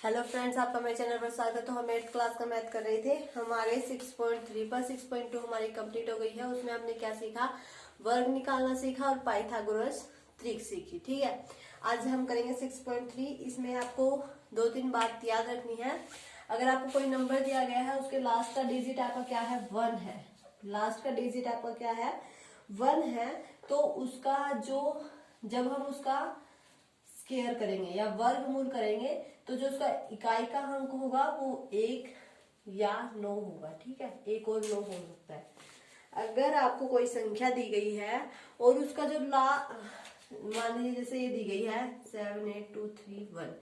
Hello friends, आपका मेरे channel पर स्वागत है। तो हम 8th क्लास का मैथ कर रहे थे। हमारे 6.3 पर 6.2 हमारी कंप्लीट हो गई है। उसमें हमने क्या सीखा, वर्ग निकालना सीखा और पाइथागोरस ट्रिक सीखी। ठीक है, आज हम करेंगे 6.3। इसमें आपको 2-3 बात याद रखनी है। अगर आपको कोई नंबर दिया गया है, उसके लास्ट का डिजिट आपका क्या है, 1 है। लास्ट का डिजिट आपका क्या है, 1 है। तो उसका जब हम उसका स्क्वायर करेंगे या वर्गमूल करेंगे तो जो उसका इकाई का अंक होगा वो 1 या 9 होगा। ठीक है, 1 और 9 हो सकता है। अगर आपको कोई संख्या दी गई है और उसका जो मान लीजिए जैसे ये दी गई है 7 8 2 3 1,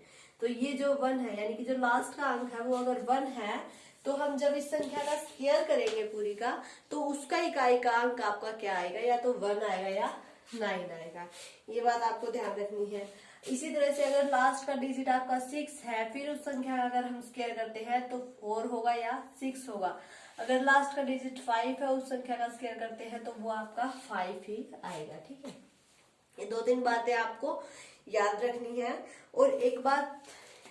तो ये जो 1 है यानी कि जो लास्ट का अंक है वो अगर 1 है तो हम जब इस संख्या का स्क्वायर करेंगे पूरी का, तो उसका इकाई का अंक आपका क्या आएगा, या तो 1 आएगा या 9 आएगा। ये बात आपको ध्यान रखनी है। इसी तरह से अगर लास्ट का डिजिट आपका 6 है, फिर उस संख्या का अगर हम स्क्वायर करते हैं तो 4 होगा या 6 होगा। अगर लास्ट का डिजिट 5 है, उस संख्या का स्क्वायर करते हैं तो वो आपका 5 ही आएगा। ठीक है, ये 2-3 बातें आपको याद रखनी है। और एक बात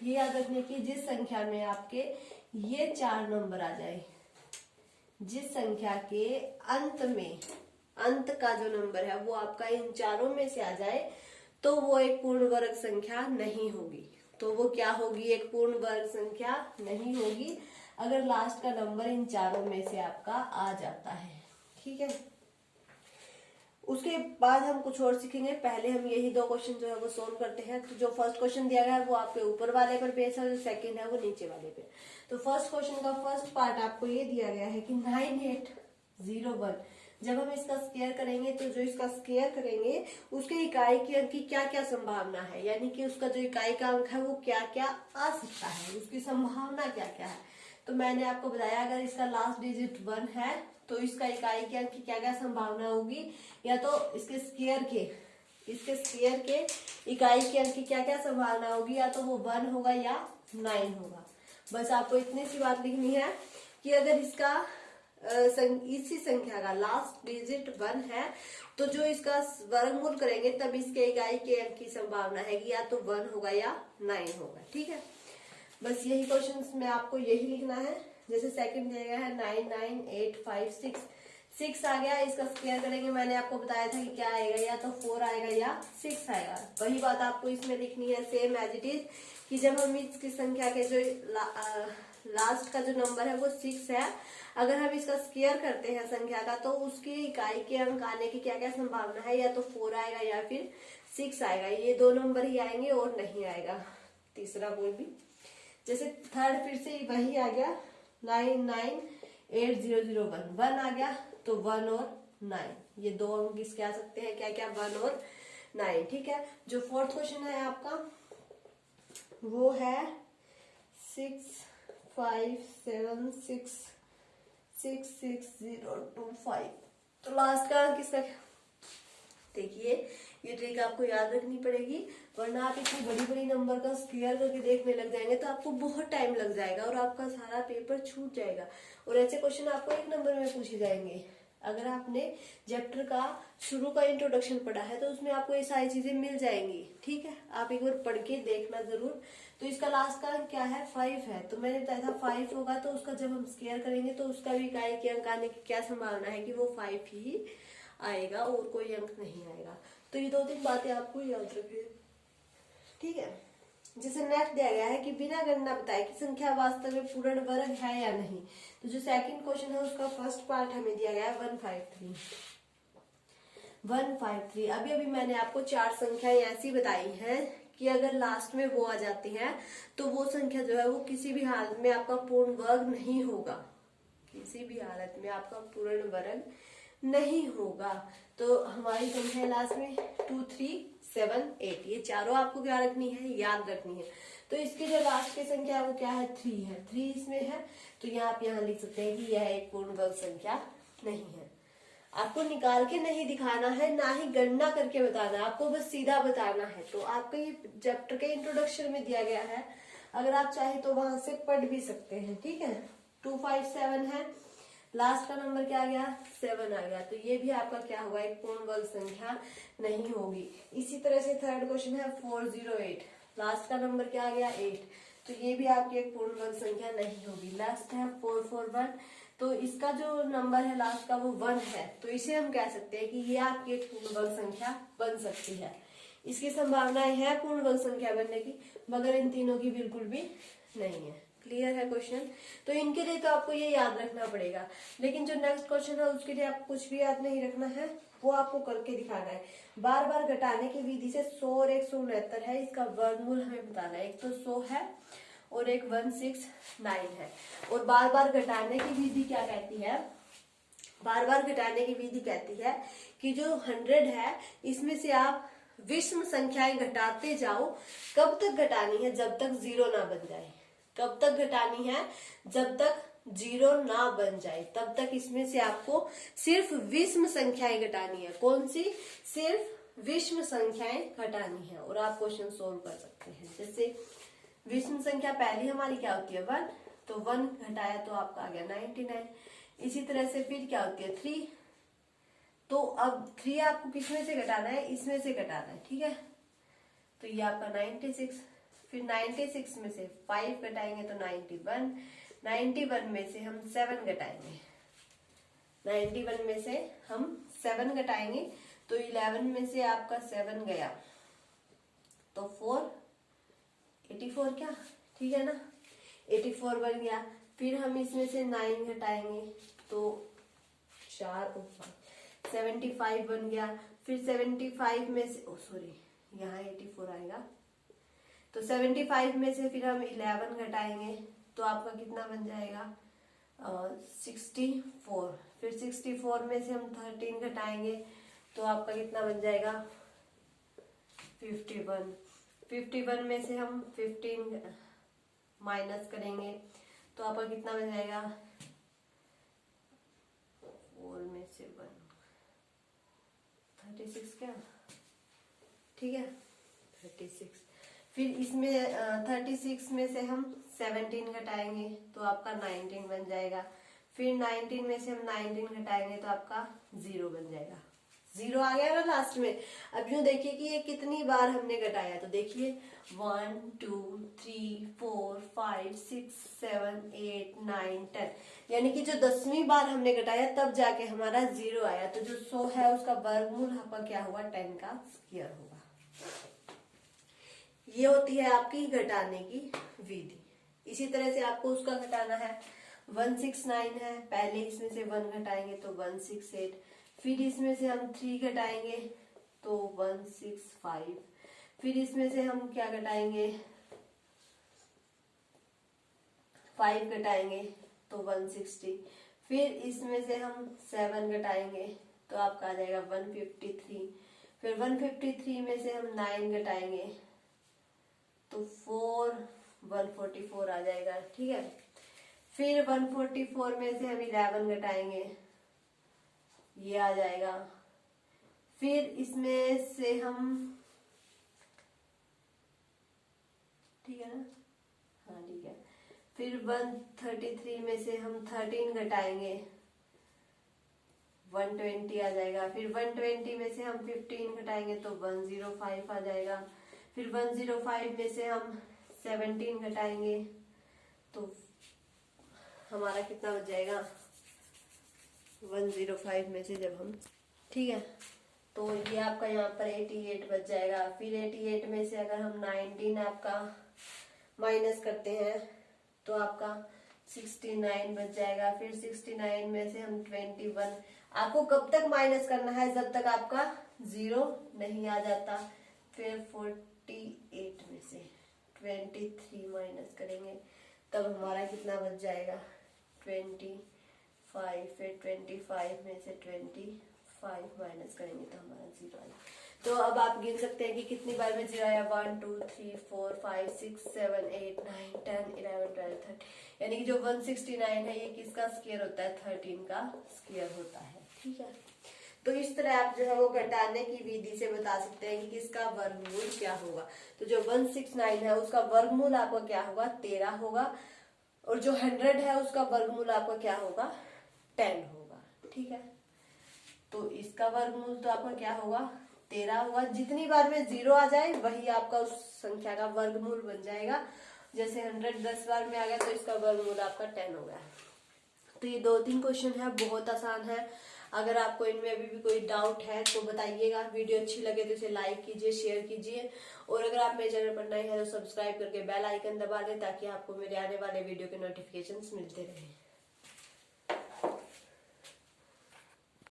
ये याद रखनी की, जिस संख्या में आपके ये 4 नंबर आ जाए, जिस संख्या के अंत का जो नंबर है वो आपका इन चारों में से आ जाए, तो वो एक पूर्ण वर्ग संख्या नहीं होगी। तो वो क्या होगी, एक पूर्ण वर्ग संख्या नहीं होगी अगर लास्ट का नंबर इन चारों में से आपका आ जाता है। ठीक है, उसके बाद हम कुछ और सीखेंगे। पहले हम यही 2 क्वेश्चन जो है वो सोल्व करते हैं। तो जो फर्स्ट क्वेश्चन दिया गया है वो आपके ऊपर वाले पर बेस है, जो सेकंड है वो नीचे वाले पे। तो फर्स्ट क्वेश्चन का फर्स्ट पार्ट आपको ये दिया गया है कि 9801 जब हम इसका स्क्वायर करेंगे तो जो इसका स्क्वायर करेंगे उसके इकाई के अंक की क्या क्या संभावना है, यानी कि उसका जो इकाई का अंक है वो क्या क्या आ सकता है, उसकी संभावना क्या क्या है। तो मैंने आपको बताया अगर इसका लास्ट डिजिट 1 है तो इसका इकाई के अंक की क्या क्या संभावना होगी, या तो इसके स्क्वायर के इकाई के अंक की क्या क्या संभावना होगी, या तो वो 1 होगा या 9 होगा। बस आपको इतनी सी बात लिखनी है कि अगर इसका इसी संख्या का लास्ट डिजिट 1 है तो जो इसका वर्गमूल करेंगे तब इसके इकाई के अंक की संभावना है कि या तो 1 होगा या 9 होगा। ठीक है, बस यही क्वेश्चन में आपको यही लिखना है। जैसे सेकंड दिया गया है 9 9 8 5 6 आ गया, इसका स्क्वायर करेंगे। मैंने आपको बताया था कि क्या आएगा, या तो 4 आएगा या 6 आएगा। वही बात आपको इसमें लिखनी है सेम एज इट इज, कि जब हम इसकी संख्या के जो लास्ट का जो नंबर है वो 6 है, अगर हम इसका स्क्वायर करते हैं संख्या का तो उसकी इकाई के अंक आने की क्या क्या संभावना है, या तो 4 आएगा या फिर 6 आएगा। ये 2 नंबर ही आएंगे और नहीं आएगा तीसरा कोई भी। जैसे थर्ड फिर से वही आ गया 9 9 8 0 0 1 आ गया, तो 1 और 9 ये 2 अंक इसके आ सकते हैं, क्या क्या, 1 और 9। ठीक है, जो फोर्थ क्वेश्चन है आपका वो है 6 5 7 6 6 6 0 2 5। तो लास्ट का अंक किसका, देखिए ये ट्रिक आपको याद रखनी पड़ेगी, वरना आप इतनी बड़ी बड़ी नंबर का स्क्वायर करके देखने लग जाएंगे तो आपको बहुत टाइम लग जाएगा और आपका सारा पेपर छूट जाएगा। और ऐसे क्वेश्चन आपको 1 नंबर में पूछे जाएंगे। अगर आपने चैप्टर का शुरू का इंट्रोडक्शन पढ़ा है तो उसमें आपको ये सारी चीजें मिल जाएंगी। ठीक है, आप एक बार पढ़ के देखना जरूर। तो इसका लास्ट का अंक क्या है, 5 है। तो मैंने बताया था 5 होगा, तो उसका जब हम स्क्वायर करेंगे तो उसका भी इकाई के अंक आने की क्या संभावना है कि वो 5 ही आएगा और कोई अंक नहीं आएगा। तो ये 2-3 बातें आपको याद रखिए। ठीक है, जैसे नेक्स्ट दिया गया है कि बिना गणना बताए कि संख्या वास्तव में पूर्ण वर्ग है या नहीं। तो जो सेकंड क्वेश्चन है उसका फर्स्ट पार्ट हमें दिया गया है 153। अभी अभी मैंने आपको 4 संख्याएं ऐसी बताई हैं कि अगर लास्ट में वो आ जाती है तो वो संख्या जो है वो किसी भी हालत में आपका पूर्ण वर्ग नहीं होगा, किसी भी हालत में आपका पूर्ण वर्ग नहीं होगा। तो हमारी संख्या लास्ट में 2 3 7 8, ये चारों आपको क्या रखनी है, याद रखनी है। तो इसकी जो लास्ट की संख्या है वो क्या है, 3 है। 3 इसमें है, तो यहाँ आप यहाँ लिख सकते हैं कि यह एक पूर्ण वर्ग संख्या नहीं है। आपको निकाल के नहीं दिखाना है, ना ही गणना करके बताना है, आपको बस सीधा बताना है। तो आपका ये चैप्टर के इंट्रोडक्शन में दिया गया है, अगर आप चाहे तो वहां से पढ़ भी सकते हैं। ठीक है, 2 5 7 है, लास्ट का नंबर क्या आ गया, 7 आ गया, तो ये भी आपका क्या होगा, एक पूर्ण वर्ग संख्या नहीं होगी। इसी तरह से थर्ड क्वेश्चन है 408, लास्ट का नंबर क्या आ गया, 8, तो ये भी आपकी एक पूर्ण वर्ग संख्या नहीं होगी। लास्ट है 441, तो इसका जो नंबर है लास्ट का वो 1 है, तो इसे हम कह सकते हैं कि ये आपकी एक पूर्ण वर्ग संख्या बन सकती है। इसकी संभावनाएं है पूर्ण वर्ग संख्या बनने की, मगर इन तीनों की बिल्कुल भी नहीं है। क्लियर है क्वेश्चन? तो इनके लिए तो आपको ये याद रखना पड़ेगा, लेकिन जो नेक्स्ट क्वेश्चन है उसके लिए आपको कुछ भी याद नहीं रखना है, वो आपको करके दिखाना है। बार बार घटाने की विधि से 100 और 169 है, इसका वर्गमूल हमें बताना है। एक तो 100 है और एक 169 है। और बार बार घटाने की विधि क्या कहती है? बार बार घटाने की विधि कहती है कि जो 100 है इसमें से आप विषम संख्याएं घटाते जाओ। कब तक घटानी है? जब तक 0 ना बन जाए। कब तक घटानी है? जब तक 0 ना बन जाए, तब तक इसमें से आपको सिर्फ विषम संख्याएं घटानी है। कौन सी? सिर्फ विषम संख्याएं घटानी है। और आप क्वेश्चन सोल्व कर सकते हैं। जैसे विषम संख्या पहली हमारी क्या होती है? 1, तो 1 घटाया तो आपका आ गया 99। इसी तरह से फिर क्या होती है? 3, तो अब 3 आपको किसमें से घटाना है? इसमें से घटाना है, ठीक है। तो ये आपका 96, फिर 96 में से 5 घटाएंगे तो 91, 91 में से हम 7 घटाएंगे, 91 में से हम 7 घटाएंगे तो 11 में से आपका 7 गया तो 84 क्या, ठीक है ना, 84 बन गया। फिर हम इसमें से 9 घटाएंगे तो 75 बन गया। फिर 75 में से यहाँ 84 आएगा, तो 75 में से फिर हम 11 घटाएंगे तो आपका कितना बन जाएगा? 64। फिर 64 में से हम 13 घटाएंगे तो आपका कितना बन जाएगा? 51। 51 में से हम 15 माइनस करेंगे तो आपका कितना बन जाएगा? 4 में से 1 36 क्या, ठीक है 36। फिर इसमें 36 में से हम 17 घटाएंगे तो आपका 19 बन जाएगा। फिर 19 में से हम 19 घटाएंगे तो आपका 0 बन जाएगा। 0 आ गया ना लास्ट में। अब यूं देखिए कि ये कितनी बार हमने घटाया, तो देखिए 1 2 3 4 5 6 7 8 9 10, यानी कि जो 10वीं बार हमने घटाया तब जाके हमारा 0 आया। तो जो 100 है उसका वर्गमूल आपका क्या हुआ? 10 का स्क्वायर होगा। ये होती है आपकी घटाने की विधि। इसी तरह से आपको उसका घटाना है। 169 है, पहले इसमें से 1 घटाएंगे तो 168, फिर इसमें से हम 3 घटाएंगे तो 165, फिर इसमें से हम क्या घटाएंगे? 5 घटाएंगे तो 160, फिर इसमें से हम 7 घटाएंगे तो आपका आ जाएगा 153, फिर 153 में से हम 9 घटाएंगे तो 144 आ जाएगा, ठीक है। फिर 144 में से हम 11 घटाएंगे, ये आ जाएगा। फिर इसमें से हम, ठीक है ना, हाँ ठीक है। फिर 133 में से हम 13 घटाएंगे, 120 आ जाएगा। फिर 120 में से हम 15 घटाएंगे तो 105 आ जाएगा। फिर 105 में से हम 17 घटाएंगे तो हमारा कितना बच जाएगा? 105 में से जब हम, ठीक है, तो ये आपका यहाँ पर 88 बच जाएगा। फिर 88 में से अगर हम 19 आपका माइनस करते हैं तो आपका 69 बच जाएगा। फिर 69 में से हम 21, आपको कब तक माइनस करना है? जब तक आपका 0 नहीं आ जाता। फिर 48 में से 23 माइनस करेंगे तब हमारा कितना बच जाएगा? 25। फिर 25 में से 25 माइनस करेंगे तो हमारा 0 आएगा। तो अब आप गिन सकते हैं कि कितनी बार में 0 आया? 1 2 3 4 5 6 7 8 9 10 11 12 13, यानी कि जो 169 है ये किसका स्क्वायर होता है? 13 का स्क्वायर होता है, ठीक है। तो इस तरह आप जो है वो घटाने की विधि से बता सकते हैं कि किसका वर्गमूल क्या होगा। तो जो 169 है उसका वर्गमूल आपका क्या होगा? 13 होगा, और जो 100 है उसका वर्गमूल आपका क्या होगा? 10 होगा, ठीक है। तो इसका वर्गमूल तो आपका क्या होगा? 13 होगा। जितनी बार में 0 आ जाए वही आपका उस संख्या का वर्गमूल बन जाएगा। जैसे 100 10 बार में आ गया तो इसका वर्गमूल आपका 10 हो गया। तो ये 2-3 क्वेश्चन है, बहुत आसान है। अगर आपको इनमें अभी भी कोई डाउट है तो बताइएगा। वीडियो अच्छी लगे तो इसे लाइक कीजिए, शेयर कीजिए, और अगर आप मेरे चैनल पर नए हैं तो सब्सक्राइब करके बेल आइकन दबा दें ताकि आपको मेरे आने वाले वीडियो के नोटिफिकेशंस मिलते रहें।